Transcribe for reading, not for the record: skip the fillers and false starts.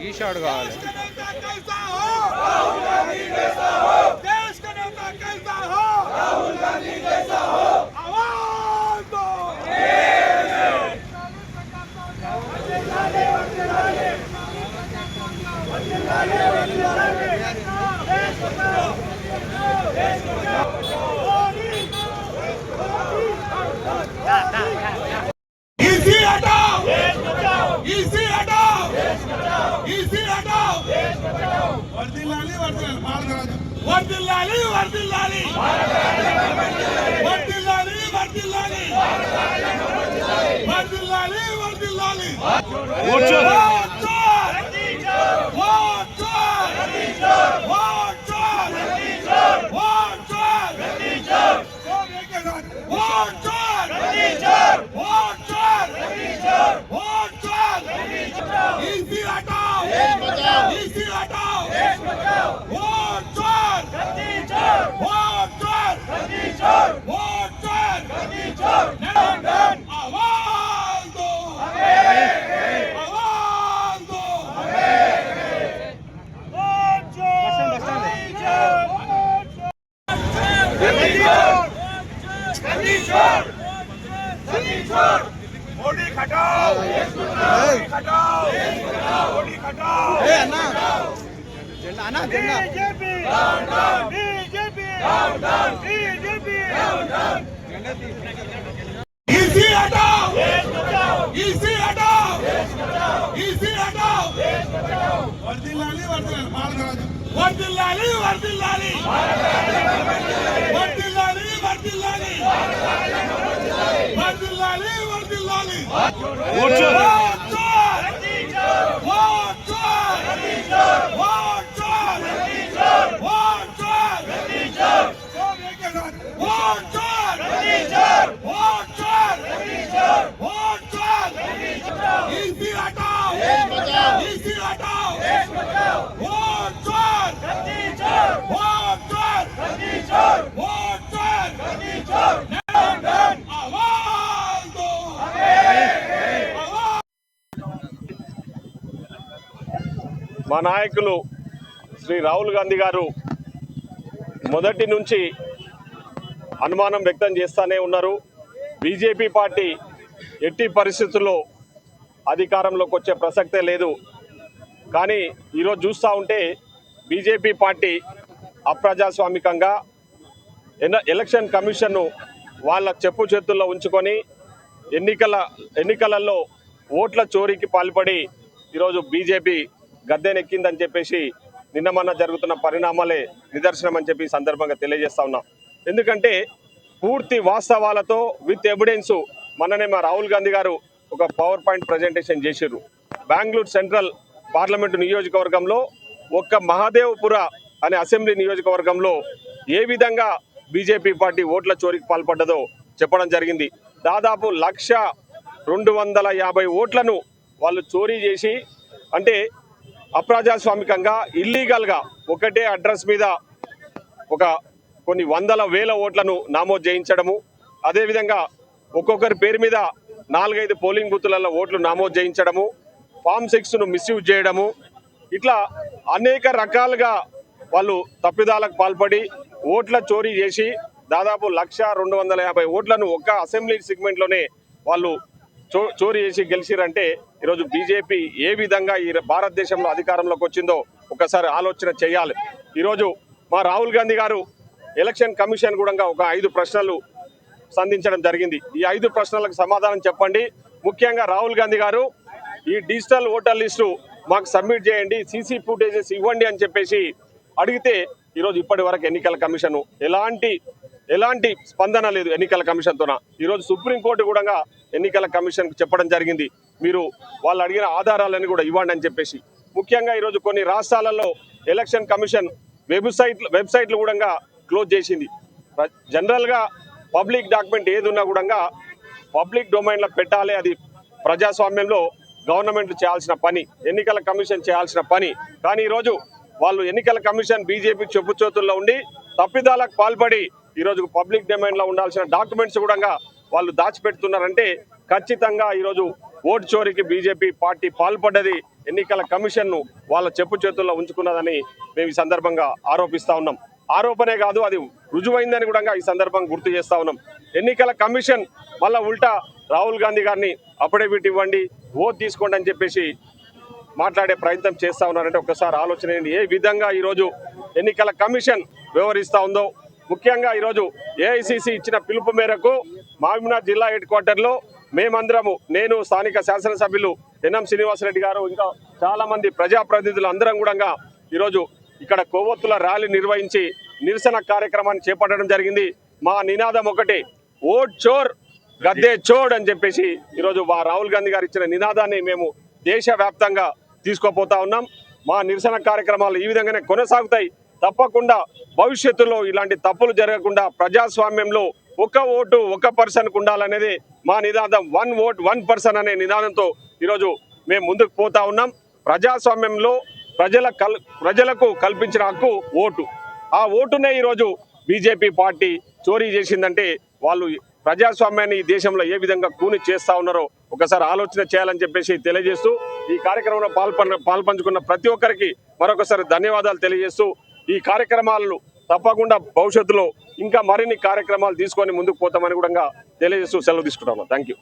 ఈ షాట్ కావాలి వర్ధిల్లాలి వర్ధిల్లాలి వర్ధిల్లాలి వర్ధిల్లాలి వర్ధిల్లాలి వర్ధిల్లాలి मोदी खटाओ मोदी खटाओ मोदी खटाओ అన్నా జెండా BJP down down BJP down down BJP down down इसी हटाओ देश बचाओ इसी हटाओ देश बचाओ इसी हटाओ देश बचाओ वर्दिल्लाली वर्दिल्लाली वर्दिल्लाली वर्दिल्लाली वर्दिल्लाली वर्दिल्लाली वर्दिल्लाली वर्दिल्लाली वोट మా నాయకులు శ్రీ రాహుల్ గాంధీ గారు మొదటి నుంచి అనుమానం వ్యక్తం చేస్తూనే ఉన్నారు. బీజేపీ పార్టీ ఎట్టి పరిస్థితుల్లో అధికారంలోకి వచ్చే ప్రసక్తే లేదు. కానీ ఈరోజు చూస్తూ ఉంటే బీజేపీ పార్టీ అప్రజాస్వామికంగా ఎలక్షన్ కమిషన్ను వాళ్ళ చెప్పు చేతుల్లో ఉంచుకొని ఎన్నికలలో ఓట్ల చోరీకి పాల్పడి ఈరోజు బీజేపీ గద్దెనెక్కిందని చెప్పేసి నిన్న మొన్న జరుగుతున్న పరిణామాలే నిదర్శనం అని చెప్పి సందర్భంగా తెలియజేస్తా ఉన్నాం. ఎందుకంటే పూర్తి వాస్తవాలతో విత్ ఎవిడెన్స్ మొన్ననే మా రాహుల్ గాంధీ గారు ఒక పవర్ పాయింట్ ప్రజెంటేషన్ చేసిర్రు. బెంగళూరు సెంట్రల్ పార్లమెంటు నియోజకవర్గంలో ఒక్క మహాదేవ్పుర అనే అసెంబ్లీ నియోజకవర్గంలో ఏ విధంగా బీజేపీ పార్టీ ఓట్ల చోరీకి పాల్పడ్డదో చెప్పడం జరిగింది. దాదాపు 1,250 ఓట్లను వాళ్ళు చోరీ చేసి, అంటే అప్రజాస్వామికంగా ఇల్లీగల్గా ఒకటే అడ్రస్ మీద ఒక కొన్ని వందల వేల ఓట్లను నమోదు చేయించడము, అదేవిధంగా ఒక్కొక్కరి పేరు మీద 4-5 పోలింగ్ బూతులలో ఓట్లు నమోదు చేయించడము, ఫామ్ 6ను మిస్యూజ్ చేయడము, ఇట్లా అనేక రకాలుగా వాళ్ళు తప్పిదాలకు పాల్పడి ఓట్ల చోరీ చేసి దాదాపు 1,250,000 ఓట్లను ఒక్క అసెంబ్లీ సెగ్మెంట్లోనే వాళ్ళు చోరీ చేసి గెలిచిరంటే ఈరోజు బీజేపీ ఏ విధంగా ఈ భారతదేశంలో అధికారంలోకి వచ్చిందో ఒకసారి ఆలోచన చేయాలి. ఈరోజు మా రాహుల్ గాంధీ గారు ఎలక్షన్ కమిషన్ కూడా ఒక 5 ప్రశ్నలు సంధించడం జరిగింది. ఈ 5 ప్రశ్నలకు సమాధానం చెప్పండి. ముఖ్యంగా రాహుల్ గాంధీ గారు ఈ డిజిటల్ ఓటర్ లిస్టు మాకు సబ్మిట్ చేయండి, సీసీ ఫుటేజెస్ ఇవ్వండి అని చెప్పేసి అడిగితే ఈరోజు ఇప్పటి వరకు ఎన్నికల కమిషన్ ఎలాంటి స్పందన లేదు. ఎన్నికల కమిషన్తోన ఈరోజు సుప్రీంకోర్టు కూడా ఎన్నికల కమిషన్కు చెప్పడం జరిగింది, మీరు వాళ్ళు అడిగిన ఆధారాలను కూడా ఇవ్వండి అని చెప్పేసి. ముఖ్యంగా ఈరోజు కొన్ని రాష్ట్రాలలో ఎలక్షన్ కమిషన్ వెబ్సైట్లు కూడా క్లోజ్ చేసింది. జనరల్గా పబ్లిక్ డాక్యుమెంట్ ఏది ఉన్నా కూడా పబ్లిక్ డొమైన్లో పెట్టాలి, అది ప్రజాస్వామ్యంలో గవర్నమెంట్ చేయాల్సిన పని, ఎన్నికల కమిషన్ చేయాల్సిన పని. కానీ ఈరోజు వాళ్ళు ఎన్నికల కమిషన్ బీజేపీ చెప్పుచోతుల్లో ఉండి తప్పిదాలకు పాల్పడి ఈరోజు పబ్లిక్ డొమైన్లో ఉండాల్సిన డాక్యుమెంట్స్ కూడా వాళ్ళు దాచిపెడుతున్నారంటే ఖచ్చితంగా ఈరోజు ఓటు చోరీకి బీజేపీ పార్టీ పాల్పడ్డది, ఎన్నికల కమిషన్ను వాళ్ళ చెప్పు చేతుల్లో ఉంచుకున్నదని మేము ఈ సందర్భంగా ఆరోపిస్తా ఉన్నాం. ఆరోపణే కాదు, అది రుజువైందని కూడా ఈ సందర్భంగా గుర్తు చేస్తా ఉన్నాం. ఎన్నికల కమిషన్ మళ్ళా ఉల్టా రాహుల్ గాంధీ గారిని అఫిడవిట్ ఇవ్వండి, ఓట్ తీసుకోండి అని చెప్పేసి మాట్లాడే ప్రయత్నం చేస్తూ ఉన్నారంటే ఒకసారి ఆలోచన చేయండి ఏ విధంగా ఈరోజు ఎన్నికల కమిషన్ వ్యవహరిస్తూ ఉందో. ముఖ్యంగా ఈరోజు ఏఐసిసి ఇచ్చిన పిలుపు మేరకు మహబూబ్నగర్ జిల్లా హెడ్ క్వార్టర్లో మేమందరము, నేను స్థానిక శాసనసభ్యులు ఎన్ఎం శ్రీనివాసరెడ్డి గారు, ఇంకా చాలామంది ప్రజాప్రతినిధులు అందరం కూడా ఈరోజు ఇక్కడ కొవ్వొత్తుల ర్యాలీ నిర్వహించి నిరసన కార్యక్రమాన్ని చేపట్టడం జరిగింది. మా నినాదం ఒకటే, ఓట్ చోర్ గద్దే చోడ్ అని చెప్పేసి ఈరోజు మా రాహుల్ గాంధీ గారు ఇచ్చిన నినాదాన్ని మేము దేశవ్యాప్తంగా తీసుకోపోతా ఉన్నాం. మా నిరసన కార్యక్రమాలు ఈ విధంగానే కొనసాగుతాయి. తప్పకుండా భవిష్యత్తులో ఇలాంటి తప్పులు జరగకుండా ప్రజాస్వామ్యంలో ఒక ఓటు ఒక పర్సన్కు ఉండాలనేది మా నినాదం. 1 ఓట్ 1 పర్సన్ అనే నినాదంతో ఈరోజు మేము ముందుకు పోతా ఉన్నాం. ప్రజాస్వామ్యంలో ప్రజలకు కల్పించిన హక్కు ఓటు. ఆ ఓటునే ఈరోజు బీజేపీ పార్టీ చోరీ చేసిందంటే వాళ్ళు ప్రజాస్వామ్యాన్ని ఈ దేశంలో ఏ విధంగా కూని చేస్తా ఉన్నారో ఒకసారి ఆలోచన చేయాలని చెప్పేసి తెలియజేస్తూ ఈ కార్యక్రమంలో పాల్పంచుకున్న ప్రతి ఒక్కరికి మరొకసారి ధన్యవాదాలు తెలియజేస్తూ ఈ కార్యక్రమాలను తప్పకుండా భవిష్యత్తులో ఇంకా మరిన్ని కార్యక్రమాలు తీసుకొని ముందుకు పోతామని కూడా తెలియజేస్తూ సెలవు తీసుకుంటాను. Thank you.